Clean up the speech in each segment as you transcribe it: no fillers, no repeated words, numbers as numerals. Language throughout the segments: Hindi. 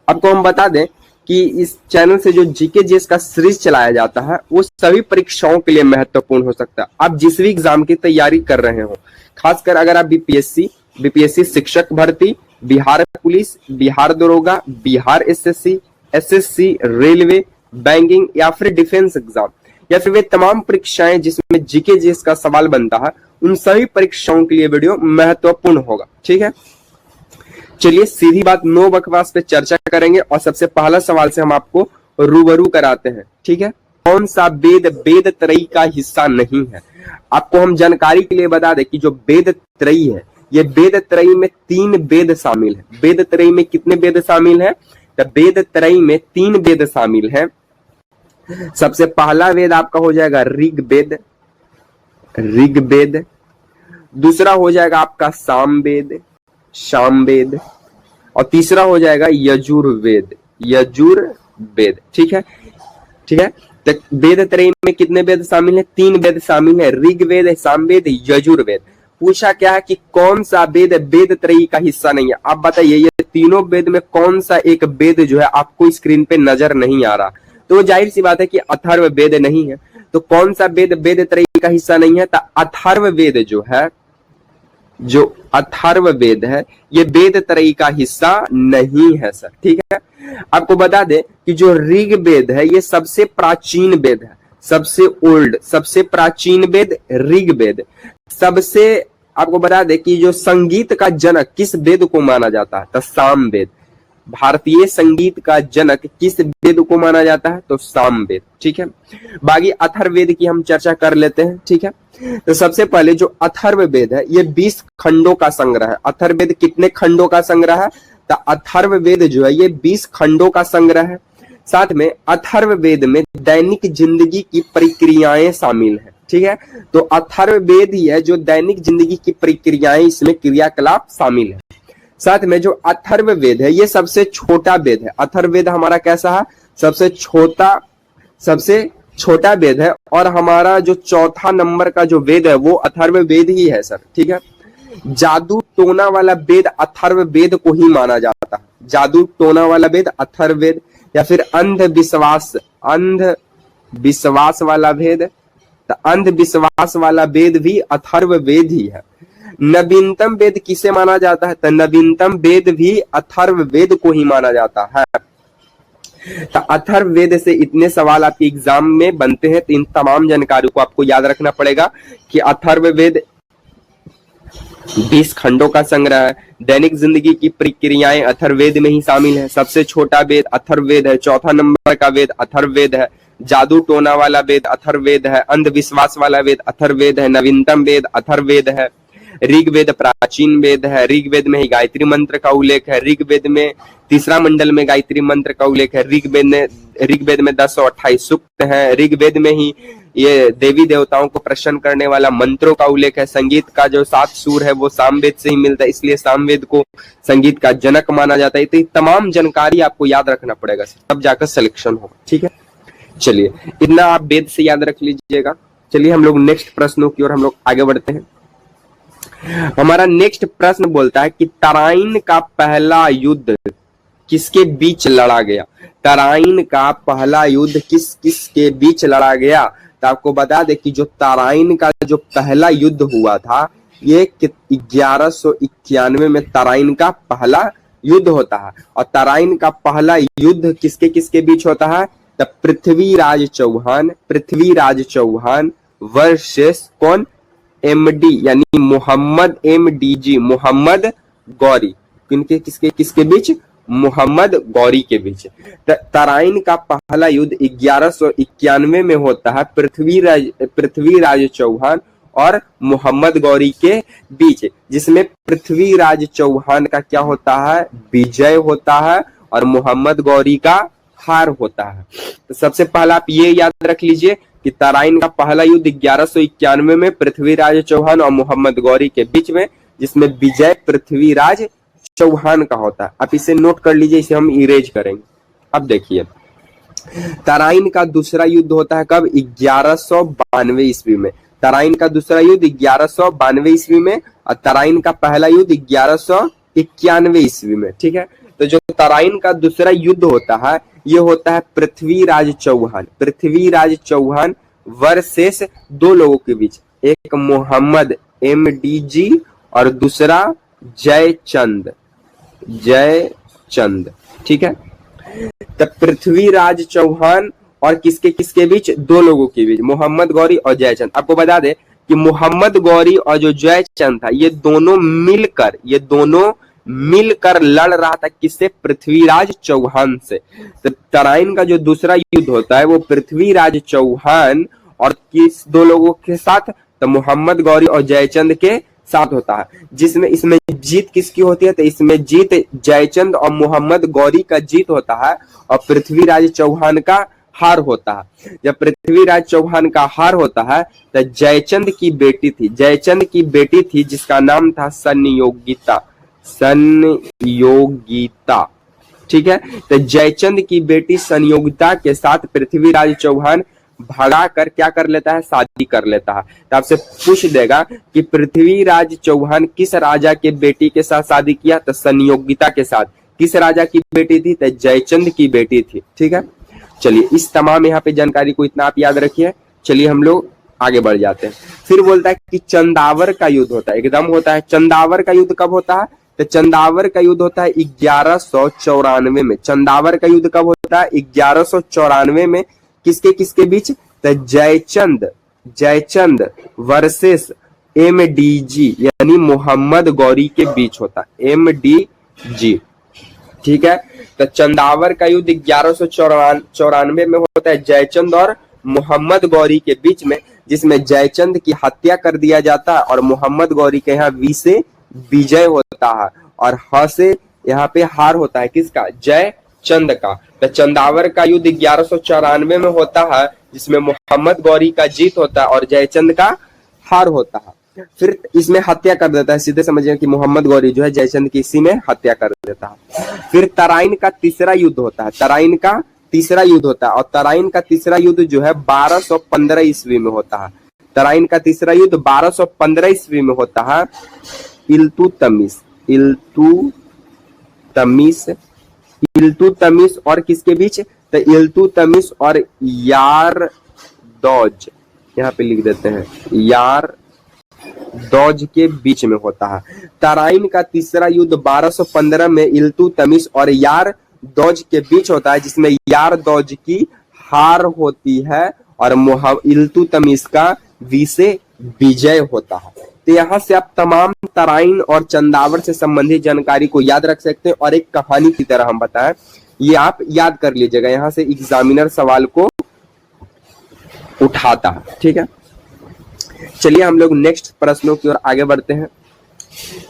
आपको हम बता दें कि इस चैनल से जो जीके जीएस का सीरीज चलाया जाता है वो सभी परीक्षाओं के लिए महत्वपूर्ण हो सकता है। आप जिस भी एग्जाम की तैयारी कर रहे हो, खासकर अगर आप बीपीएससी शिक्षक भर्ती, बिहार पुलिस, बिहार दरोगा, बिहार एसएससी, रेलवे, बैंकिंग या फिर डिफेंस एग्जाम या फिर वे तमाम परीक्षाएं जिसमें जीके जीएस का सवाल बनता है, उन सभी परीक्षाओं के लिए वीडियो महत्वपूर्ण होगा। ठीक है, चलिए सीधी बात नो बकवास पे चर्चा करेंगे और सबसे पहला सवाल से हम आपको रूबरू कराते हैं। ठीक है, कौन सा वेद त्रयी का हिस्सा नहीं है? आपको हम जानकारी के लिए बता दें कि जो वेद त्रयी है, ये वेद त्रयी में 3 वेद शामिल है। वेद त्रयी में कितने वेद शामिल है? तो वेद त्रयी में 3 वेद शामिल है। सबसे पहला वेद आपका हो जाएगा ऋग्वेद, दूसरा हो जाएगा आपका सामवेद, और तीसरा हो जाएगा यजुर्वेद। ठीक है, तो वेद त्रयी में कितने वेद शामिल है? 3 वेद शामिल है, ऋग्वेद, सामवेद, यजुर्वेद। पूछा क्या है कि कौन सा वेद त्रयी का हिस्सा नहीं है? आप बताइए ये तीनों वेद में कौन सा एक वेद जो है आपको स्क्रीन पे नजर नहीं आ रहा? तो जाहिर सी बात है कि अथर्ववेद नहीं है। तो कौन सा वेद त्रयी का हिस्सा नहीं है? तो अथर्ववेद जो अथर्ववेद है ये वेद त्रयी का हिस्सा नहीं है सर। ठीक है, आपको बता दें कि जो ऋग्वेद है ये सबसे प्राचीन वेद है, सबसे ओल्ड, सबसे प्राचीन वेद ऋग्वेद। सबसे आपको बता दें कि जो संगीत का जनक किस वेद को माना जाता है? तो सामवेद। भारतीय संगीत का जनक किस वेद को माना जाता है? तो सामवेद। ठीक है, बाकी अथर्ववेद की हम चर्चा कर लेते हैं। ठीक है, तो सबसे पहले जो अथर्ववेद है ये 20 खंडों का संग्रह है। अथर्ववेद कितने खंडों का संग्रह है? तो अथर्ववेद जो है ये 20 खंडों का संग्रह है। साथ में अथर्ववेद में दैनिक जिंदगी की प्रक्रियाएं शामिल है। ठीक है, तो अथर्ववेद ही है जो दैनिक जिंदगी की प्रक्रियाएं, इसमें क्रियाकलाप शामिल है। साथ में जो अथर्ववेद है ये सबसे छोटा वेद है। अथर्ववेद हमारा कैसा है? सबसे छोटा वेद है, और हमारा जो चौथा नंबर का जो वेद है वो अथर्ववेद ही है सर। ठीक है, जादू टोना वाला वेद अथर्ववेद को ही माना जाता है। जादू टोना वाला वेद अथर्ववेद, या फिर अंधविश्वास वाला वेद, तो अंधविश्वास वाला वेद भी अथर्ववेद ही है। नवीनतम वेद किसे माना जाता है? तो नवीनतम वेद भी अथर्ववेद को ही माना जाता है। तो अथर्ववेद से इतने सवाल आपके एग्जाम में बनते हैं, तो इन तमाम जानकारी को आपको याद रखना पड़ेगा कि अथर्ववेद 20 खंडों का संग्रह है। दैनिक जिंदगी की प्रक्रियाएं अथर्ववेद में ही शामिल है। सबसे छोटा वेद अथर्ववेद है, चौथा नंबर का वेद अथर्ववेद है, जादू टोना वाला वेद अथर्ववेद है, अंधविश्वास वाला वेद अथर्ववेद है, नवीनतम वेद अथर्ववेद है, ऋग्वेद प्राचीन वेद है, ऋग्वेद में ही गायत्री मंत्र का उल्लेख है, ऋग्वेद में तीसरा मंडल में गायत्री मंत्र का उल्लेख है, ऋग्वेद में 1028 सूक्त है, ऋग्वेद में ही ये देवी देवताओं को प्रसन्न करने वाला मंत्रों का उल्लेख है। संगीत का जो 7 सुर है वो सामवेद से ही मिलता है, इसलिए सामवेद को संगीत का जनक माना जाता है। तो ये तमाम जानकारी आपको याद रखना पड़ेगा, तब जाकर सिलेक्शन होगा। ठीक है, चलिए इतना आप वेद से याद रख लीजिएगा। चलिए हम लोग नेक्स्ट प्रश्नों की ओर हम लोग आगे बढ़ते हैं। हमारा नेक्स्ट प्रश्न बोलता है कि तराइन का पहला युद्ध किसके बीच लड़ा गया? तराइन का पहला युद्ध किस के बीच लड़ा गया? तो आपको बता दे कि जो तराइन का जो पहला युद्ध हुआ था ये 1191 में तराइन का पहला युद्ध होता है। और तराइन का पहला युद्ध किसके बीच होता है? तो पृथ्वीराज चौहान वर्सेस कौन? एमडी यानी मोहम्मद गौरी। किसके बीच? मोहम्मद गौरी के बीच। तराइन का पहला युद्ध 1191 में होता है पृथ्वीराज चौहान और मोहम्मद गौरी के बीच, जिसमें पृथ्वीराज चौहान का क्या होता है? विजय होता है और मोहम्मद गौरी का हार होता है। तो सबसे पहला आप ये याद रख लीजिए कि तराइन का पहला युद्ध 1191 में पृथ्वीराज चौहान और मोहम्मद गौरी के बीच में, जिसमें विजय पृथ्वीराज चौहान का होता है। आप इसे नोट कर लीजिए, इसे हम इरेज करेंगे। अब देखिए तराइन का दूसरा युद्ध होता है कब? 1192 ईस्वी में। तराइन का दूसरा युद्ध 1192 ईस्वी में और तराइन का पहला युद्ध 1191 ईस्वी में। ठीक है, तो जो तराइन का दूसरा युद्ध होता है ये होता है पृथ्वीराज चौहान वर्सेस दो लोगों के बीच, एक मोहम्मद MDG और दूसरा जयचंद। ठीक है, तब पृथ्वीराज चौहान और किसके किसके बीच, दो लोगों के बीच, मोहम्मद गौरी और जयचंद। आपको बता दे कि मोहम्मद गौरी और जो जयचंद था ये दोनों मिलकर लड़ रहा था किससे, पृथ्वीराज चौहान से। तो तराइन का जो दूसरा युद्ध होता है वो पृथ्वीराज चौहान और किस दो लोगों के साथ, तो मोहम्मद गौरी और जयचंद के साथ होता है, जिसमें इसमें जीत किसकी होती है, तो इसमें जीत जयचंद और मोहम्मद गौरी का जीत होता है और पृथ्वीराज चौहान का हार होता है। जब पृथ्वीराज चौहान का हार होता है तो जयचंद की बेटी थी जिसका नाम था संयोगिता। ठीक है, तो जयचंद की बेटी संयोगिता के साथ पृथ्वीराज चौहान भगा कर क्या कर लेता है, शादी कर लेता है। तो आपसे पूछ देगा कि पृथ्वीराज चौहान किस राजा के बेटी के साथ शादी किया, तो संयोगिता के साथ। किस राजा की बेटी थी, तो जयचंद की बेटी थी। ठीक है, चलिए इस तमाम यहाँ पे जानकारी को इतना आप याद रखिए। चलिए हम लोग आगे बढ़ जाते हैं। फिर बोलता है कि चंदावर का युद्ध होता है, एकदम होता है। चंदावर का युद्ध कब होता है, तो चंदावर का युद्ध होता है 1194 में। चंदावर का युद्ध कब होता है, 1194 में। किसके किसके बीच, तो जयचंद वर्सेस MDG यानी मोहम्मद गौरी के बीच होता है, MDG। ठीक है, तो चंदावर का युद्ध 1194 में होता है जयचंद और मोहम्मद गौरी के बीच में, जिसमें जयचंद की हत्या कर दिया जाता है और मोहम्मद गौरी के यहाँ वी से विजय होता है और ह से यहाँ पे हार होता है, किसका, जयचंद का। तो चंदावर का युद्ध 1194 में होता है जिसमें मोहम्मद गौरी का जीत होता है और जयचंद का हार होता है। फिर इसमें हत्या कर देता है, सीधे समझिए कि मोहम्मद गौरी जो है जयचंद की इसी में हत्या कर देता है। फिर तराइन का तीसरा युद्ध होता है, और तराइन का तीसरा युद्ध जो है 1215 ईस्वी में होता है। तराइन का तीसरा युद्ध 1215 ईस्वी में होता है। इल्तुतमिश और किसके बीच, तो इल्तुतमिश और यारदौज, यहाँ पे लिख देते हैं, यारदौज के बीच में होता है। तराइन का तीसरा युद्ध 1215 में इल्तुतमिश और यारदौज के बीच होता है, जिसमें यारदौज की हार होती है और इल्तुतमिश का वी से विजय होता है। तो यहाँ से आप तमाम तराइन और चंदावर से संबंधित जानकारी को याद रख सकते हैं और एक कहानी की तरह हम बताएं, ये आप याद कर लीजिएगा, यहाँ से एग्जामिनर सवाल को उठाता है। ठीक है, चलिए हम लोग नेक्स्ट प्रश्नों की ओर आगे बढ़ते हैं।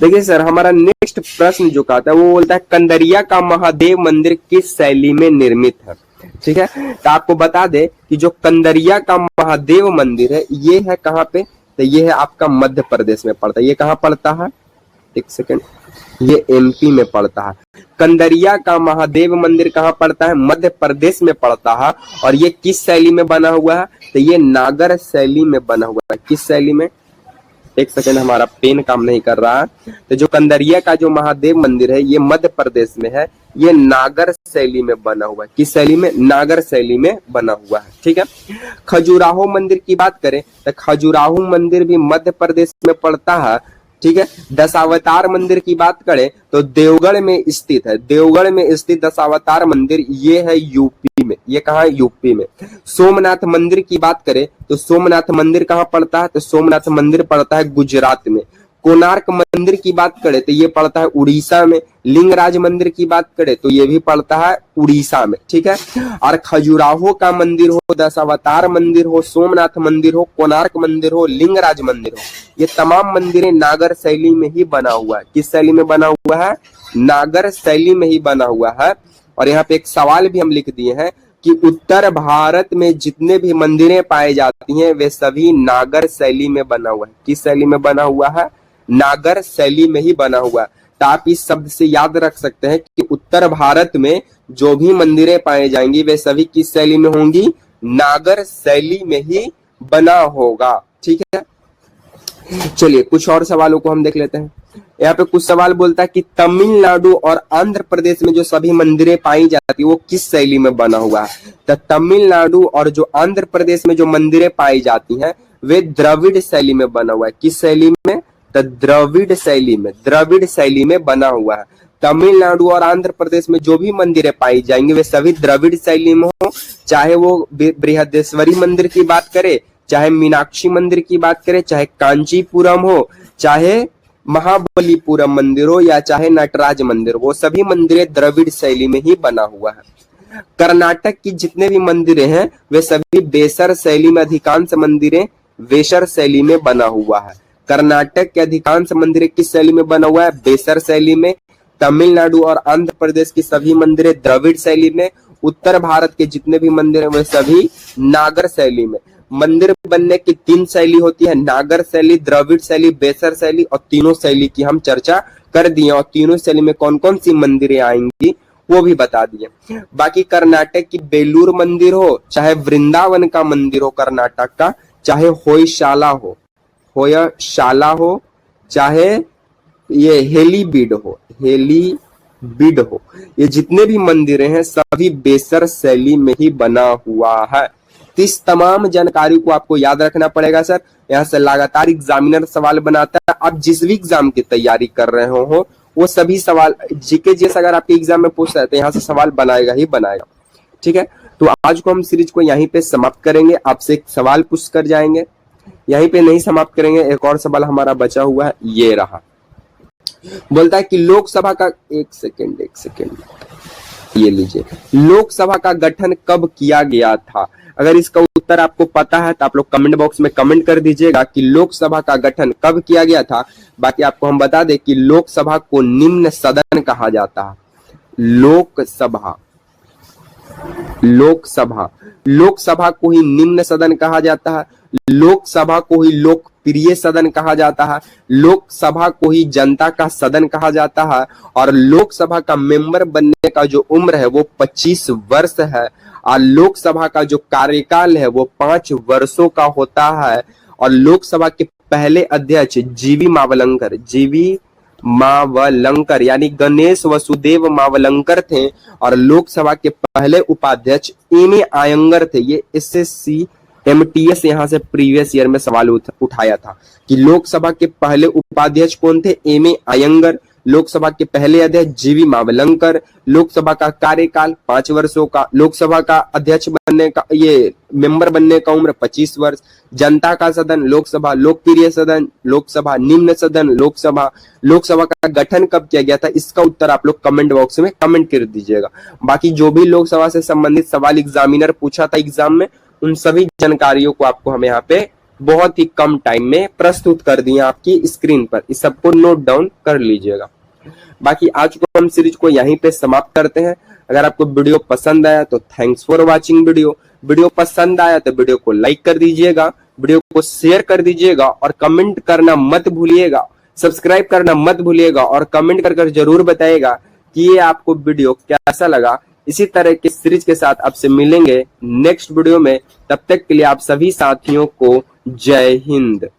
देखिए सर, हमारा नेक्स्ट प्रश्न जो कहता है वो बोलता है कंदरिया का महादेव मंदिर किस शैली में निर्मित है। ठीक है, तो आपको बता दे कि जो कंदरिया का महादेव मंदिर है ये है कहाँ पे, तो ये है आपका मध्य प्रदेश में पड़ता है। ये कहाँ पड़ता है, एक सेकंड, ये MP में पड़ता है। कंदरिया का महादेव मंदिर कहाँ पड़ता है, मध्य प्रदेश में पड़ता है। और ये किस शैली में बना हुआ है, तो ये नागर शैली में बना हुआ है। किस शैली में, एक सेकंड, हमारा पेन काम नहीं कर रहा है। तो जो कंदरिया का जो महादेव मंदिर है ये मध्य प्रदेश में है, ये नागर शैली में बना हुआ है। किस शैली में, नागर शैली में बना हुआ है। ठीक है, खजुराहो मंदिर की बात करें तो खजुराहो मंदिर भी मध्य प्रदेश में पड़ता है। ठीक है, दशावतार मंदिर की बात करें तो देवगढ़ में स्थित है। देवगढ़ में स्थित दशावतार मंदिर ये है यूपी में। ये कहाँ है, यूपी में। सोमनाथ मंदिर की बात करें तो सोमनाथ मंदिर कहाँ पड़ता है, तो सोमनाथ मंदिर पड़ता है गुजरात में। कोणार्क मंदिर की बात करें तो ये पड़ता है उड़ीसा में। लिंगराज मंदिर की बात करें तो ये भी पड़ता है उड़ीसा में। ठीक है, और खजुराहो का मंदिर हो, दशावतार मंदिर हो, सोमनाथ मंदिर हो, कोणार्क मंदिर हो, लिंगराज मंदिर हो, ये तमाम मंदिरें नागर शैली में ही बना हुआ है। किस शैली में बना हुआ है, नागर शैली में ही बना हुआ है। और यहाँ पे एक सवाल भी हम लिख दिए हैं कि उत्तर भारत में जितने भी मंदिरें पाई जाती हैं वे सभी नागर शैली में बना हुआ है। किस शैली में बना हुआ है, नागर शैली में ही बना हुआ है। तो आप इस शब्द से याद रख सकते हैं कि उत्तर भारत में जो भी मंदिरें पाई जाएंगी वे सभी किस शैली में होंगी, नागर शैली में ही बना होगा। ठीक है, चलिए कुछ और सवालों को हम देख लेते हैं। यहाँ पे कुछ सवाल बोलता है कि तमिलनाडु और आंध्र प्रदेश में जो सभी मंदिरें पाई जाती है वो किस शैली में बना हुआ है। तो तमिलनाडु और जो आंध्र प्रदेश में जो मंदिरें पाई जाती हैं वे द्रविड़ शैली में बना हुआ है। किस शैली में? तो द्रविड़ शैली में बना हुआ है। तमिलनाडु और आंध्र प्रदेश में जो भी मंदिरें पाई जाएंगे वे सभी द्रविड़ शैली में हो, चाहे वो बृहदेश्वरी मंदिर की बात करे, चाहे मीनाक्षी मंदिर की बात करें, चाहे कांचीपुरम हो, चाहे महाबलीपुरम मंदिर हो, या चाहे नटराज मंदिर, वो सभी मंदिरें द्रविड़ शैली में ही बना हुआ है। कर्नाटक की जितने भी मंदिरें हैं वे सभी बेसर शैली में, अधिकांश मंदिरें वेसर शैली में बना हुआ है। कर्नाटक के अधिकांश मंदिरें किस शैली में बना हुआ है? बेसर शैली में। तमिलनाडु और आंध्र प्रदेश की सभी मंदिरें द्रविड़ शैली में। उत्तर भारत के जितने भी मंदिर हैं वे सभी नागर शैली में। मंदिर बनने की 3 शैली होती है, नागर शैली, द्रविड़ शैली, बेसर शैली, और तीनों शैली की हम चर्चा कर दिए और तीनों शैली में कौन कौन सी मंदिरें आएंगी वो भी बता दिए। बाकी कर्नाटक की बेलूर मंदिर हो, चाहे वृंदावन का मंदिर हो कर्नाटक का, चाहे होयशाला हो, चाहे ये हेलीबीड हो, ये जितने भी मंदिरें हैं सभी बेसर शैली में ही बना हुआ है। तो इस तमाम जानकारी को आपको याद रखना पड़ेगा सर। यहाँ से लगातार एग्जामिनर सवाल बनाता है। आप जिस भी एग्जाम की तैयारी कर रहे हो वो सभी सवाल जीके जैसे अगर आपके एग्जाम में पूछ रहे हैं तो यहाँ से सवाल बनाएगा ही बनाएगा। ठीक है, तो आज को हम सीरीज को यहीं पे समाप्त करेंगे। आपसे एक सवाल पूछ कर जाएंगे, यहीं पे नहीं समाप्त करेंगे। एक और सवाल हमारा बचा हुआ है, ये रहा। बोलता है कि लोकसभा का एक सेकेंड ये लीजिए, लोकसभा का गठन कब किया गया था? अगर इसका उत्तर आपको पता है तो आप लोग कमेंट बॉक्स में कमेंट कर दीजिएगा कि लोकसभा का गठन कब किया गया था। बाकी आपको हम बता दें कि लोकसभा को निम्न सदन कहा जाता है। लोकसभा को ही निम्न सदन कहा जाता है। लोकसभा को ही लोकप्रिय सदन कहा जाता है। लोकसभा को ही जनता का सदन कहा जाता है। और लोकसभा का मेंबर बनने का जो उम्र है वो 25 वर्ष है। और लोकसभा का जो कार्यकाल है वो 5 वर्षों का होता है। और लोकसभा के पहले अध्यक्ष जीवी मावलंकर यानी गणेश वसुदेव मावलंकर थे। और लोकसभा के पहले उपाध्यक्ष एम.ए. आयंगर थे। ये एसएससी MTS यहाँ से प्रीवियस ईयर में सवाल उठाया था कि लोकसभा के पहले उपाध्यक्ष कौन थे? एम.ए. आयंगर। लोकसभा के पहले अध्यक्ष जीवी मावलंकर। लोकसभा का कार्यकाल 5 वर्षों का। लोकसभा का अध्यक्ष बनने का ये मेंबर बनने का उम्र 25 वर्ष। जनता का सदन लोकसभा, लोकप्रिय सदन लोकसभा, निम्न सदन लोकसभा का गठन कब किया गया था? इसका उत्तर आप लोग कमेंट बॉक्स में कमेंट कर दीजिएगा। बाकी जो भी लोकसभा से संबंधित सवाल एग्जामिनर पूछा था एग्जाम में उन सभी जानकारियों को आपको हम यहाँ पे बहुत ही कम टाइम में प्रस्तुत कर दिए आपकी स्क्रीन पर। इस सबको नोट डाउन कर लीजिएगा। बाकी आज को हम सीरीज को यहीं पे समाप्त करते हैं। अगर आपको वीडियो पसंद आया तो थैंक्स फॉर वाचिंग वीडियो पसंद आया तो वीडियो को लाइक कर दीजिएगा, वीडियो को शेयर कर दीजिएगा और कमेंट करना मत भूलिएगा, सब्सक्राइब करना मत भूलिएगा और कमेंट कर जरूर बताइएगा कि ये आपको वीडियो कैसा लगा। इसी तरह के सीरीज के साथ आपसे मिलेंगे नेक्स्ट वीडियो में। तब तक के लिए आप सभी साथियों को जय हिंद।